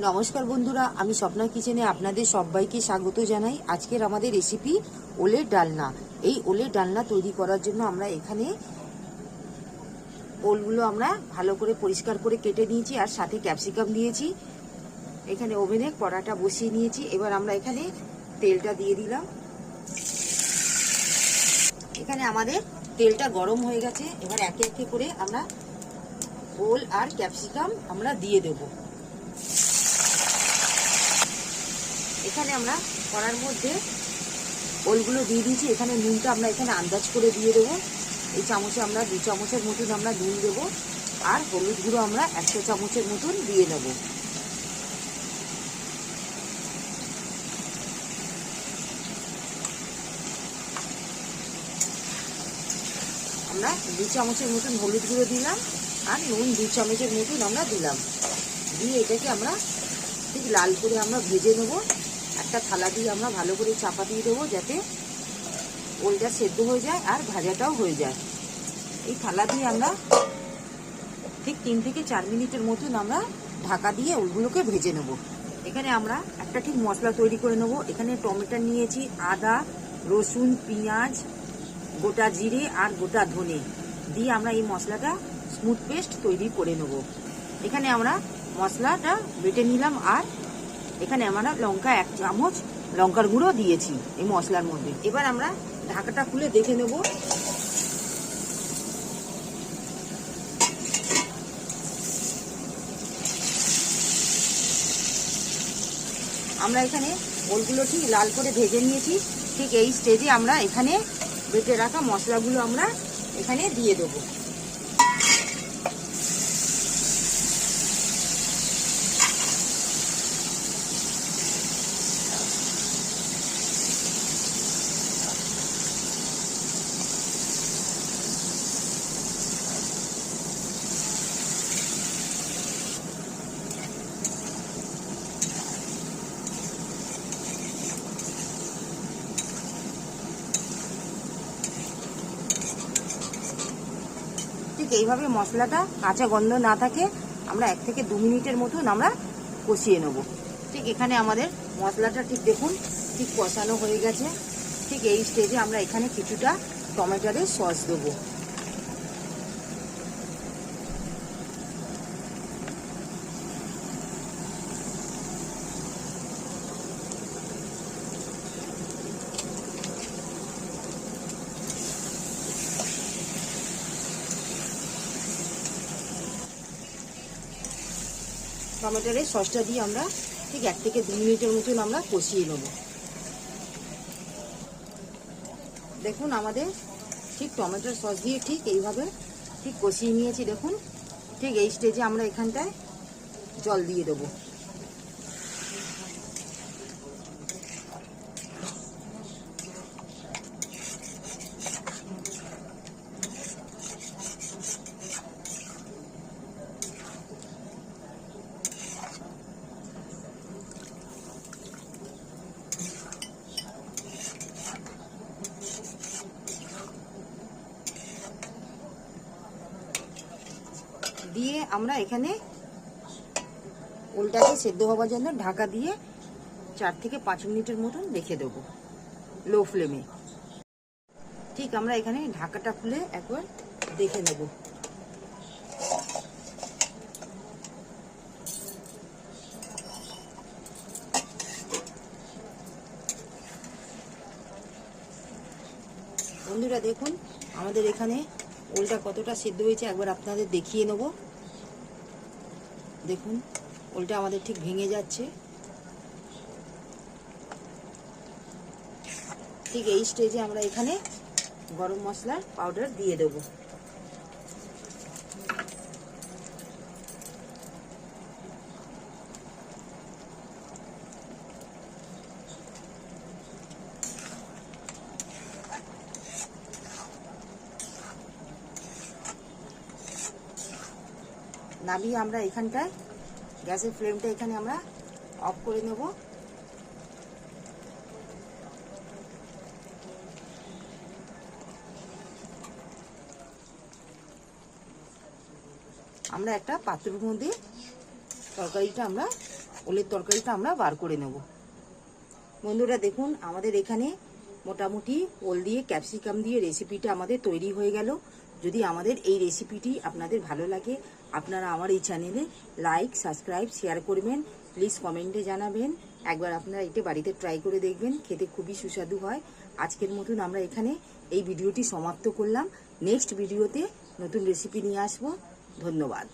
নমস্কার বন্ধুরা, আমি স্বপ্না কিচেনে আপনাদের সবাইকে স্বাগত জানাই। আজকের আমাদের রেসিপি ওলের ডালনা। এই ওলের ডালনা তৈরি করার জন্য আমরা এখানে ওলগুলো আমরা ভালো করে পরিষ্কার করে কেটে নিয়েছি, আর সাথে ক্যাপসিকাম দিয়েছি। এখানে ওভেনে কড়াটা বসিয়ে নিয়েছি। এবার আমরা এখানে তেলটা দিয়ে দিলাম। এখানে আমাদের তেলটা গরম হয়ে গেছে। এবার একে একে করে আমরা ওল আর ক্যাপসিকাম আমরা দিয়ে দেবো। এখানে আমরা কড়ার মধ্যে ওলগুলো দিয়ে দিয়েছি। এখানে নুনটা আমরা এখানে আন্দাজ করে দিয়ে দেবো। এই চামচে আমরা 2 চামচের মতন আমরা নুন দেবো, আর হলুদ গুঁড়ো আমরা 1 চামচের মতন দিয়ে নেব। আমরা 2 চামচের মতন হলুদ গুঁড়ো দিলাম, আর নুন 2 চামচের মতন আমরা দিলাম। দিয়ে এটাকে আমরা ঠিক লাল করে আমরা ভেজে নেব। একটা থালা দিয়ে আমরা ভালো করে চাপা দিয়ে দেবো, যাতে ওলটা সেদ্ধ হয়ে যায় আর ভাজাটাও হয়ে যায়। এই থালা দিয়ে আমরা ঠিক 3 থেকে 4 মিনিটের মতন আমরা ঢাকা দিয়ে ওলগুলোকে ভেজে নেব। এখানে আমরা একটা ঠিক মশলা তৈরি করে নেব। এখানে টমেটো নিয়েছি, আদা, রসুন, পেঁয়াজ, গোটা জিরে আর গোটা ধনে দিয়ে আমরা এই মশলাটা স্মুথ পেস্ট তৈরি করে নেব। এখানে আমরা মশলাটা বেটে নিলাম, আর এখানে আমরা লঙ্কা 1 চামচ লঙ্কার গুঁড়ো দিয়েছি এই মশলার মধ্যে। এবার আমরা ঢাকাটা খুলে দেখে নেব। আমরা এখানে ওলগুলো ঠিক লাল করে ভেজে নিয়েছি। ঠিক এই স্টেজে আমরা এখানে বেটে রাখা মশলাগুলো আমরা এখানে দিয়ে দেবো। ঠিক এইভাবে মশলাটা কাঁচা গন্ধ না থাকে আমরা 1 থেকে 2 মিনিটের মতন আমরা কষিয়ে নেব। ঠিক এখানে আমাদের মশলাটা ঠিক দেখুন ঠিক কষানো হয়ে গেছে। ঠিক এই স্টেজে আমরা এখানে কিছুটা টমেটোর সস দেবো। টমেটোর সসটা দিয়ে আমরা ঠিক 1 থেকে 2 মিনিটের মতন আমরা কষিয়ে নেব। দেখুন আমাদের ঠিক টমেটোর সস দিয়ে ঠিক এইভাবে ঠিক কষিয়ে নিয়েছি। দেখুন ঠিক এই স্টেজে আমরা এখানটায় জল দিয়ে দেবো। দিয়ে আমরা এখানে ওলটাকে সেদ্ধ হওয়ার জন্য ঢাকা দিয়ে 4 থেকে 5 মিনিটের মতন রেখে দেবো লো ফ্লেমে। ঠিক আমরা এখানে ঢাকাটা খুলে একবার দেখে নেব। বন্ধুরা দেখুন আমাদের এখানে ওলটা কতটা সেদ্ধ হয়েছে একবার আপনাদের দেখিয়ে নেব। দেখুন ওলটা আমাদের ঠিক ভেঙে যাচ্ছে। ঠিক এই স্টেজে আমরা এখানে গরম মশলার পাউডার দিয়ে দেব। নামিয়ে আমরা এখানটায় গ্যাসের ফ্লেমটা এখানে আমরা অফ করে নেব। আমরা একটা পাত্রের মধ্যে তরকারিটা আমরা ওলের তরকারিটা আমরা বার করে নেব। বন্ধুরা দেখুন, আমাদের এখানে মোটামুটি ওল দিয়ে ক্যাপসিকাম দিয়ে রেসিপিটা আমাদের তৈরি হয়ে গেল। যদি আমাদের এই রেসিপিটি আপনাদের ভালো লাগে, আপনারা আমার এই চ্যানেলে লাইক, সাবস্ক্রাইব, শেয়ার করবেন। প্লিজ কমেন্টে জানাবেন। একবার আপনারা এটা বাড়িতে ট্রাই করে দেখবেন, খেতে খুবই সুস্বাদু হয়। আজকের মতন আমরা এখানে এই ভিডিওটি সমাপ্ত করলাম। নেক্সট ভিডিওতে নতুন রেসিপি নিয়ে আসবো। ধন্যবাদ।